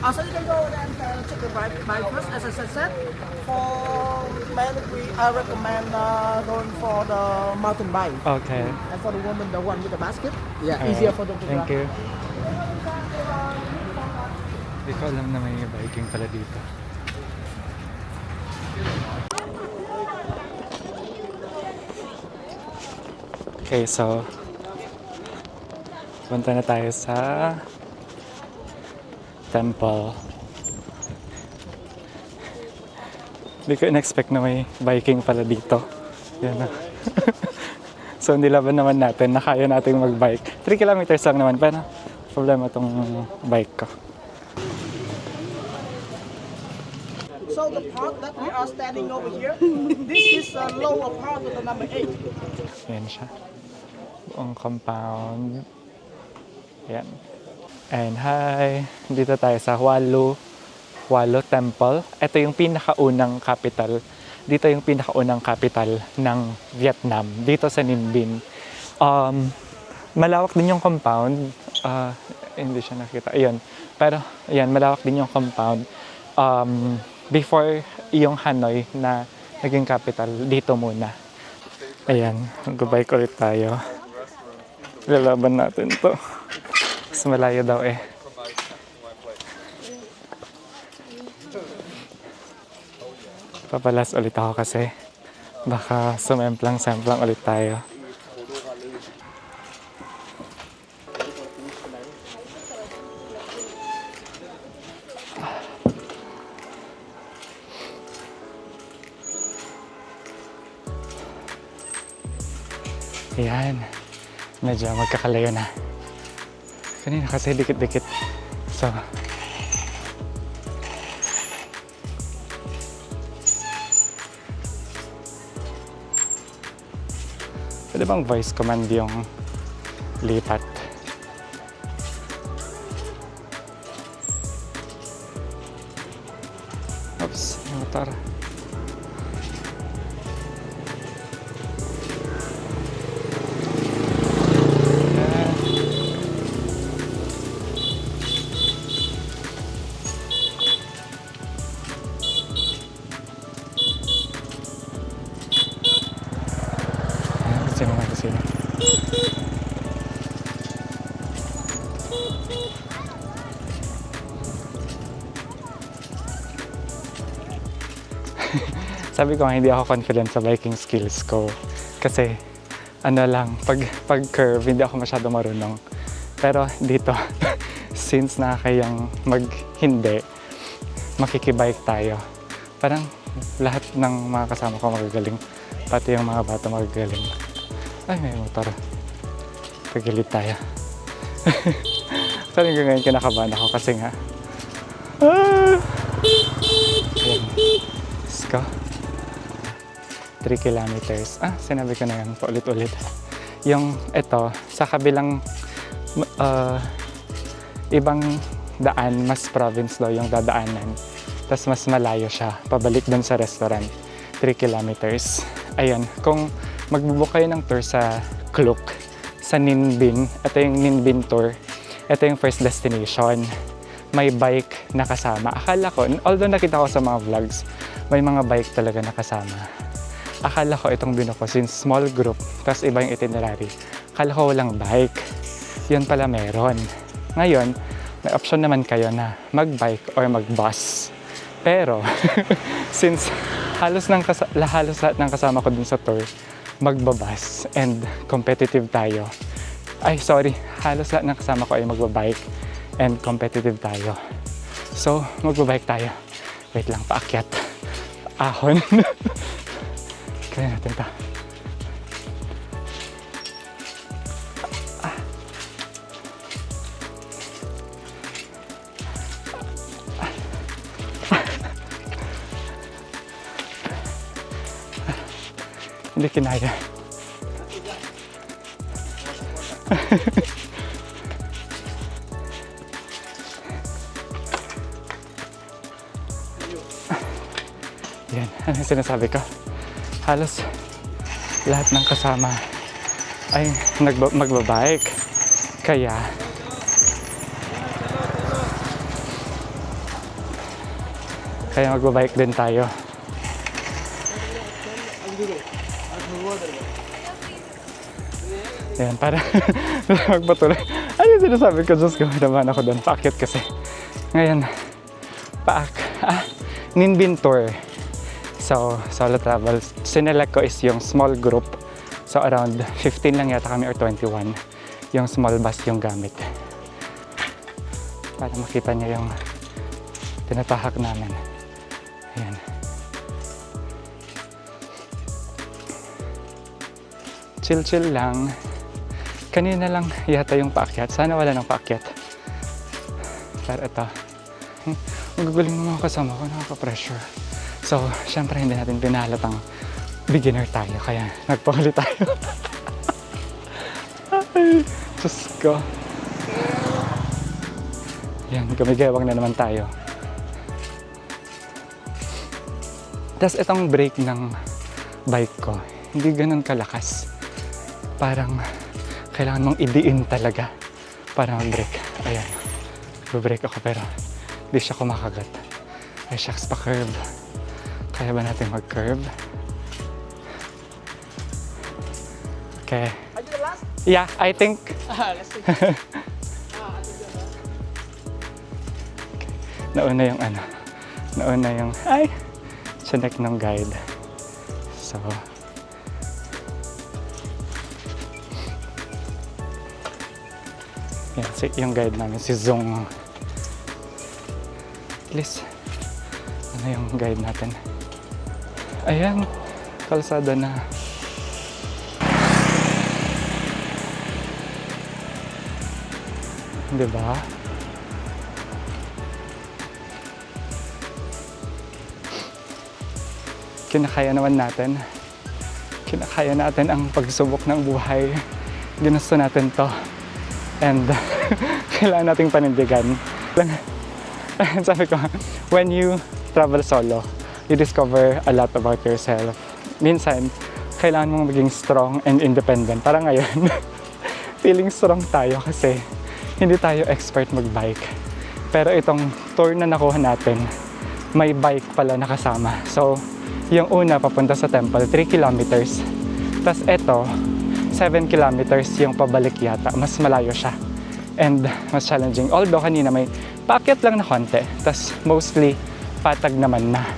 So you can go and check the bike first. As I said, for men, I recommend going for the mountain bike. Okay. And for the woman, the one with the basket. Yeah, Alright. easier for them to Thank grab. you. Hindi ko alam na may biking pala dito. Okay, so punta na tayo sa temple. Hindi ko in-expect na may biking pala dito. Yan na. So nilaban naman natin na kaya nating mag-bike. 3 kilometers lang naman, pero problema tong bike ko. So the park that we are standing over here, this is a lower part of the number 8. Yan siya. Buong compound. Yan. And hi! Dito tayo sa Hualo Temple. Ito yung pinakaunang capital. Dito yung pinakaunang capital ng Vietnam. Dito sa Ninh Binh. Malawak din yung compound. Hindi siya nakita. Ayun. Pero, ayan, malawak din yung compound. Before yung Hanoi na naging capital, dito muna. Ayan, mag-bike ulit tayo. Lalaban natin to. Mas malayo daw eh. Papalas ulit ako kasi baka sumemplang-semplang ulit tayo. Ayan, medyo magkakalayo na. Kanina kasi dikit-dikit. So, pwede bang voice command yung lipat? Oops, yung motor. Sino nga kasi na? Sabi ko nga hindi ako confident sa biking skills ko kasi ano lang, pag curve hindi ako masyado marunong. Pero dito since nakakayang hindi makikibike tayo, parang lahat ng mga kasama ko magagaling, pati yung mga bata magagaling. Ay, may motor. Pagilid tayo. Sabi ko ngayon kinakabahan ako kasi nga ayan. Let's go. 3 kilometers. Sinabi ko na yan paulit-ulit. Yung ito, sa kabilang ibang daan, mas province daw yung dadaanan. Tapos mas malayo siya. Pabalik dun sa restaurant. 3 kilometers. Ayun, kung magbubook kayo ng tour sa Kluk, sa Ninh Binh, ito yung Ninh Binh tour. Ito yung first destination. May bike na kasama. Akala ko, although nakita ko sa mga vlogs, may mga bike talaga na kasama. Akala ko itong binuko since small group, tapos iba yung itinerary. Akala ko walang bike. Yun pala meron. Ngayon, may option naman kayo na mag-bike or mag-bus. Pero, since halos lahat ng kasama ko dun sa tour, magbabas and competitive tayo. Ay, sorry. Halos lahat ng kasama ko ay magbabike and competitive tayo. So, magbabike tayo. Wait lang, paakyat. Ahon. Kaya natin ito. Hindi kinaya. Yan, ano yung sinasabi ko? Halos lahat ng kasama ay magbabike. Kaya Kaya magbabike din tayo. Ayan, para magpatuloy. Ano yung sinasabi ko? Diyos ko, naman ako doon. Paakyat kasi. Ngayon, Ninbin Tour. So, solo travel. Sinelect ko is yung small group. So, around 15 lang yata kami or 21. Yung small bus yung gamit. Para makita niyo yung tinatahak namin. Ayan. Chill-chill lang. Kanina lang yata yung paakyat. Sana wala nang paakyat. Pero ito. Magagaling ng mga kasama ko. Nakaka-pressure. So, syempre hindi natin pinahalatang beginner tayo. Kaya nagpahuli tayo. Ay, Diyos ko. Yan, gumigewang na naman tayo. Tapos itong brake ng bike ko, hindi ganun kalakas. Parang kailangan mong idiin talaga para mag-brake. Ayan, mag-brake ako pero hindi siya kumakagat. Ay, shucks, pa-curve. Kaya ba natin mag-curve? Okay. Are you the last? Yeah, I think. Let's see. Nauna yung nauna yung, sinek ng guide. So, yan, yung guide namin, si Zong. At least, ano yung guide natin? Ayan, kalsada na. Diba? Kinakaya naman natin. Kinakaya natin ang pagsubok ng buhay. Ginusto natin to. And kailangan nating panindigan. Sabi ko, when you travel solo, you discover a lot about yourself. Minsan, kailangan mong maging strong and independent. Para ngayon, feeling strong tayo kasi hindi tayo expert mag-bike. Pero itong tour na nakuha natin, may bike pala nakasama. So, yung una papunta sa temple, 3 kilometers. Tapos ito, 7 kilometers yung pabalik yata. Mas malayo siya. And mas challenging. Although kanina may paakyat lang na konti. Tapos mostly patag naman na.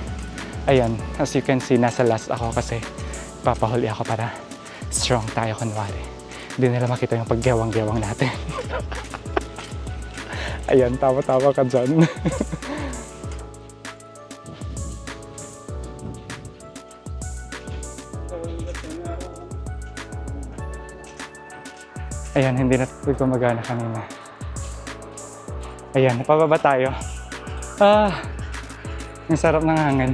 Ayan, as you can see, nasa last ako kasi papahuli ako para strong tayo kunwari. Hindi nila makita yung paggewang-gewang natin. Ayan, tawa-tawa ka dyan. Ayan, hindi na gumagana kanina. Ayan, napababa tayo. Ang sarap ng hangin.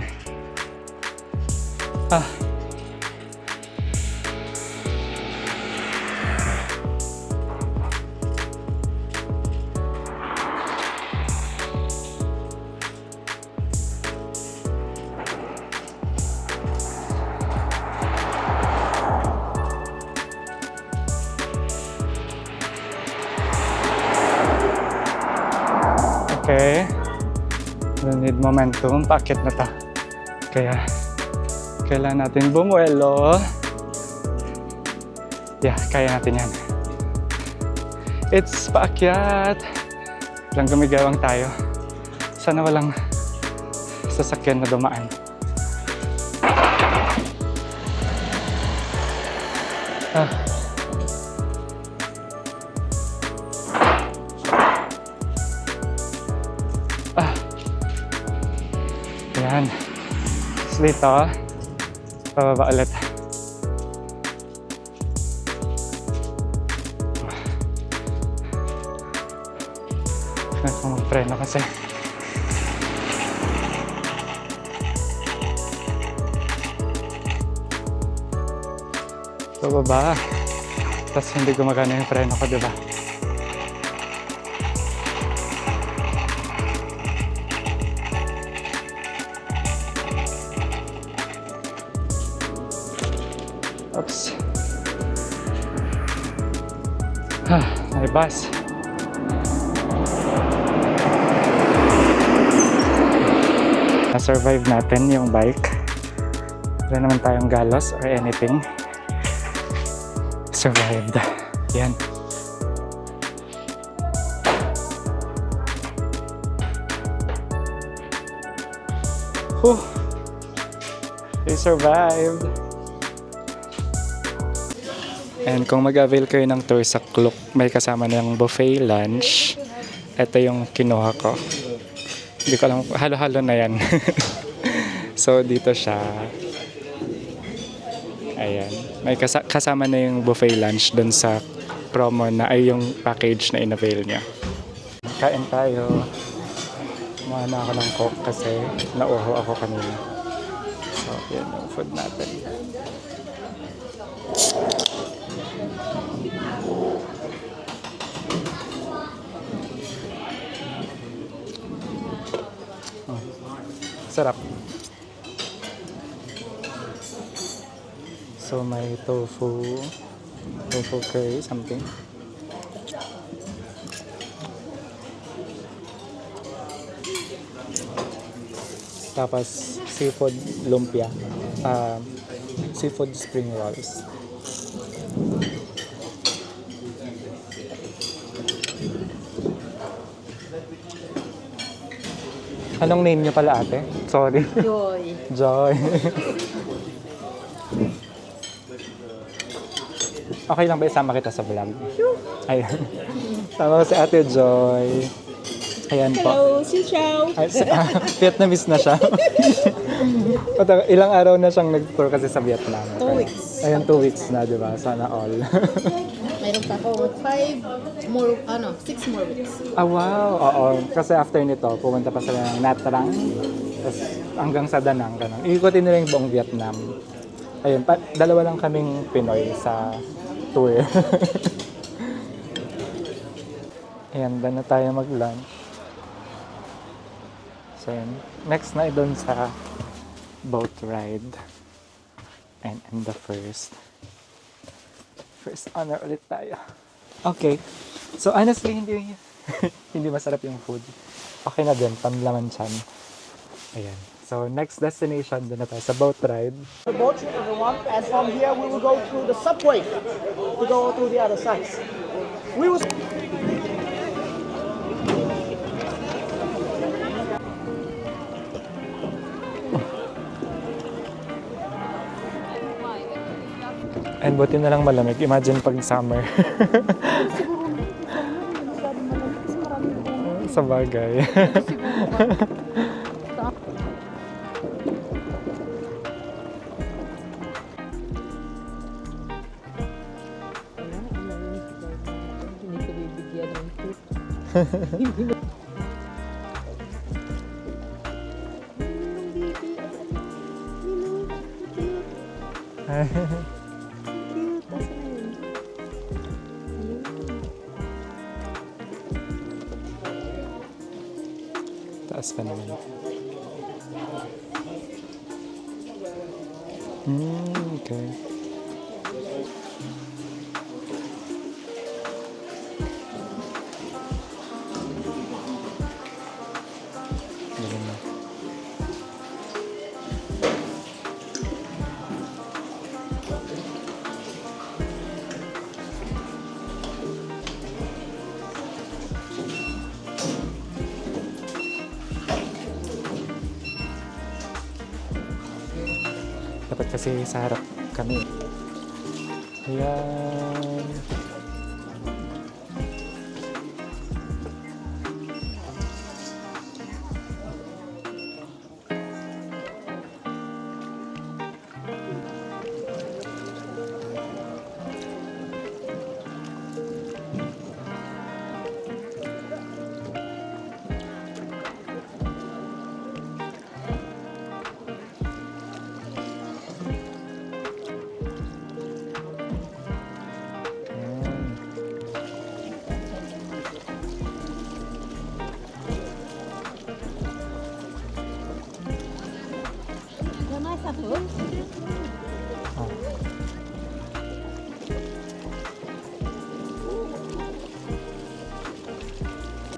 Okay. We need momentum. Paakit na ta. Kaya, kailangan natin bumuelo. Yeah, kaya natin yan. It's paakyat. Walang gumigawang tayo. Sana walang sasakyan na dumaan. Ayan. Tapos dito, pababa ulit. Kaya kung magpreno kasi. Pababa. Tapos hindi gumagana yung preno ko, diba? Oops. May bus. Nasa na-survive natin yung bike. Wala naman tayong galos or anything. Survived. Yan. Whew. We survived. And kung mag-avail kayo ng tour sa Klook, may kasama na yung buffet lunch. Ito yung kinuha ko. Hindi ko alam, halo-halo na yan. So, dito siya. Ayan. May kasama na yung buffet lunch dun sa promo na ay yung package na in-avail niya. Kain tayo. Kumain na ako ng Coke kasi nauho ako kanina. So, yan yung food natin. Sarap. So may tofu curry something. Tapos seafood lumpia, seafood spring rolls. Anong name niyo pala ate? Sorry. Joy. Joy. Okay lang ba isama kita sa vlog? Sure. Ayan. Tama ko si Ate Joy. Ayan po. Hello, Xin Chao. Ay, Vietnamese na siya. Ilang araw na siyang nag-tour kasi sa Vietnam. 2 weeks. Ayan, 2 weeks na, di ba? Sana all. Mayroon pa ako 6 more weeks. Ah, wow. Oo. Kasi after nito, pumunta pa sila ng Nha Trang. Tapos hanggang sa Da Nang. Ganun. Ikutin nila yung buong Vietnam. Ayun, dalawa lang kaming Pinoy sa tour. Ayan, doon na tayo mag-lunch. So, yun. Next na doon sa boat ride. And I'm the first honor ulit tayo. Okay. So, honestly, hindi hindi masarap yung food. Okay na din, panlaman siyan. Ayan. So, next destination, doon na tayo sa boat ride. The boat trip, everyone, and from here we will go through the subway to go to the other side. We will. And buti na lang malamig. Imagine pag summer. Sa bagay. Hindi ko bibigyan ng tip. Taas pa naman. Okay. Galing na. Dapat kasi sa harap kami. Ayan.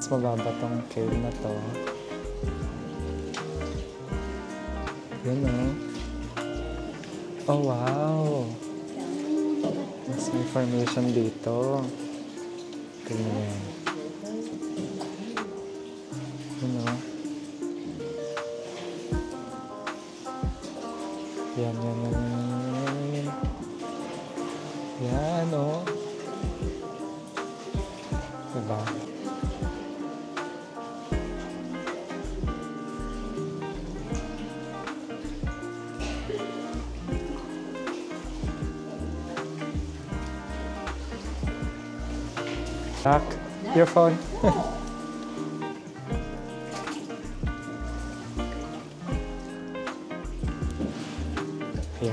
Mas mababa tong cave na to. Yun o. Oh, wow. Mas may formation dito. Ganyan. Yun o. Yan. Yan o. Diba? Jack, your phone. Here.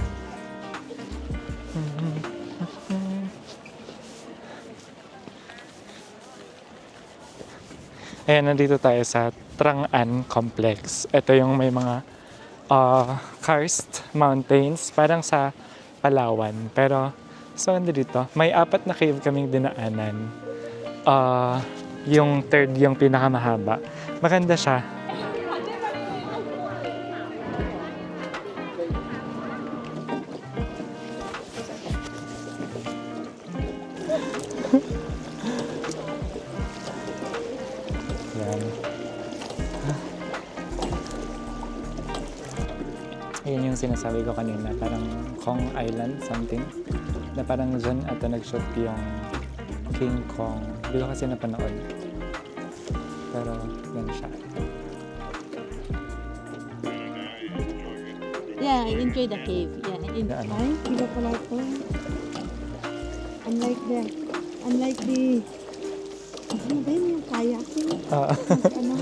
Ayan, nandito tayo sa Trang-An Complex. Ito yung may mga karst mountains, parang sa Palawan. Pero, so dito, may 4 na cave kaming dinaanan. Yung third, yung pinakamahaba. Maganda siya. Yan. Yun yung sinasabi ko kanina, parang Kong Island, something. Na parang dyan ito nag-shoot yung King Kong. Hindi ko kasi napanood. Pero, yan siya. Yeah, I enjoy the cave. Yeah, I enjoy. Ano? Ay, iba pala ito. Unlike the... Ano ba yun yung kayaking? Ano?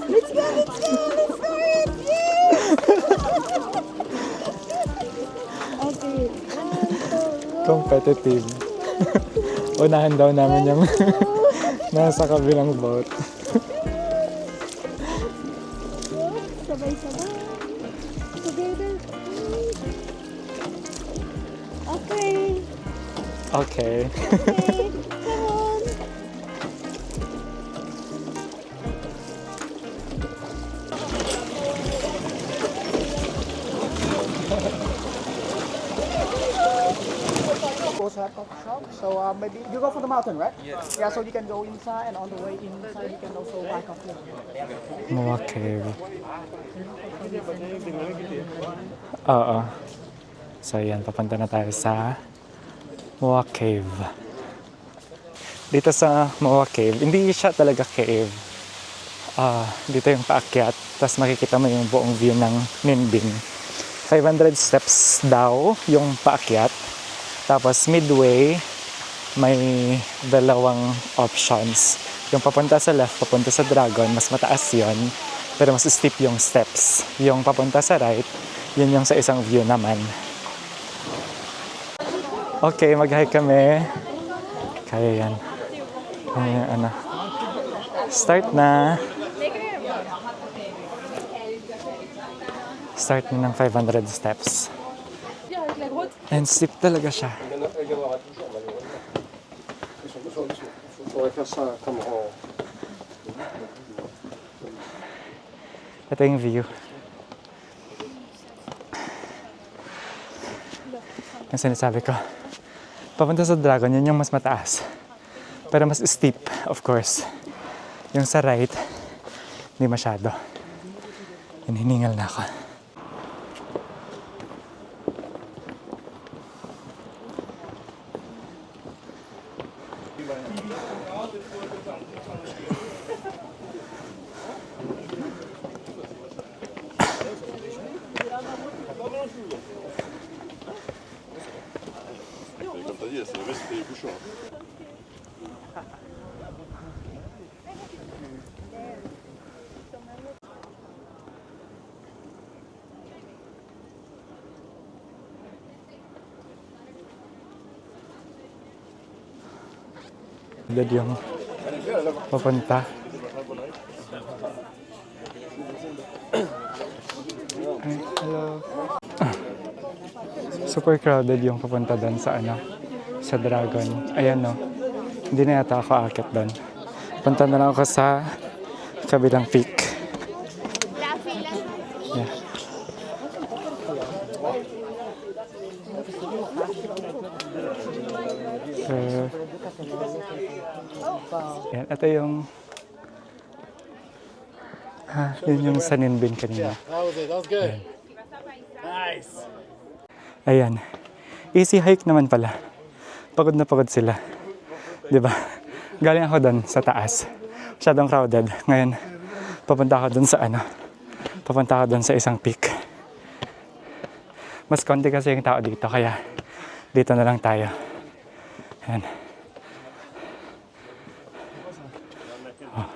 Let's go it! Okay. Competitive. Unahan daw namin yung nasa kabilang boat. Sabay-sabay. Together. Okay. Okay. Okay. Come on. Also have coffee shop. So maybe you go for the mountain, right? Yes. Yeah, so you can go inside, and on the way inside you can also buy coffee. Moa Cave. Oo. So yan, papunta na tayo sa Moa Cave. Dito sa Moa Cave, hindi siya talaga cave. Dito yung paakyat, tapos makikita mo yung buong view ng Ninh Binh. 500 steps daw yung paakyat. Tapos midway, may 2 options. Yung papunta sa left, papunta sa Dragon, mas mataas yon, pero mas steep yung steps. Yung papunta sa right, yun yung sa isang view naman. Okay, mag-hike kami. Kaya yan. Start na. Start na ng 500 steps. And steep talaga siya. Ito yung view. Yung sinasabi ko. Papunta sa Dragon, yun yung mas mataas. Pero mas steep, of course. Yung sa right, hindi masyado. Hinihingal na ako. Dad yung papunta. Ay, hello. Super crowded yung papunta doon sa sa Dragon. Ayan no. Hindi na yata ako akit doon. Punta na lang ako sa kabilang peak. Yeah. So, yan. Ito yung yun yung sa Ninbin kanina. That was it. That was good. Nice. Ayan. Easy hike naman pala. Pagod na pagod sila. 'Di ba? Galing ako doon sa taas. Masyadong crowded. Ngayon, papunta ako doon sa Papunta ako doon sa isang peak. Mas konti kasi yung tao dito, kaya dito na lang tayo. Ayan. Oh.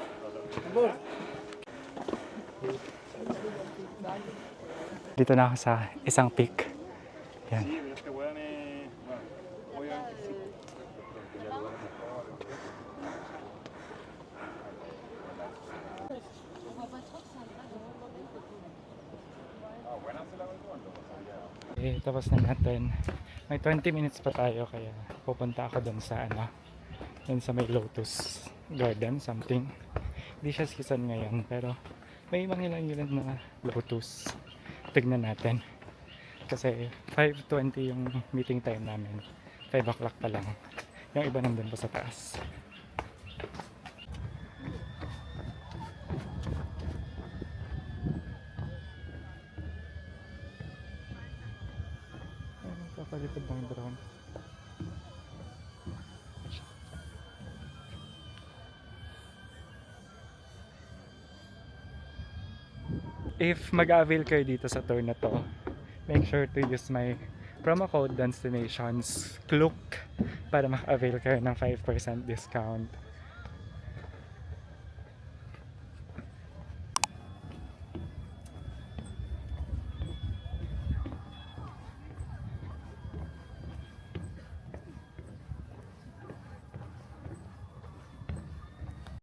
Dito na ako sa isang peak. Ayan. Okay, tapos na natin. May 20 minutes pa tayo, kaya pupunta ako doon sa doon sa may Lotus Garden, something. Hindi siya season ngayon, pero may mga ilan na Lotus. Tignan natin. Kasi 5:20 yung meeting time namin. 5 o'clock pa lang. Yung iba nandun pa sa taas. Kapalipad ng drone. If mag-avail kayo dito sa tour na to, make sure to use my promo code Destinations Klook para maka-avail kayo ng 5% discount.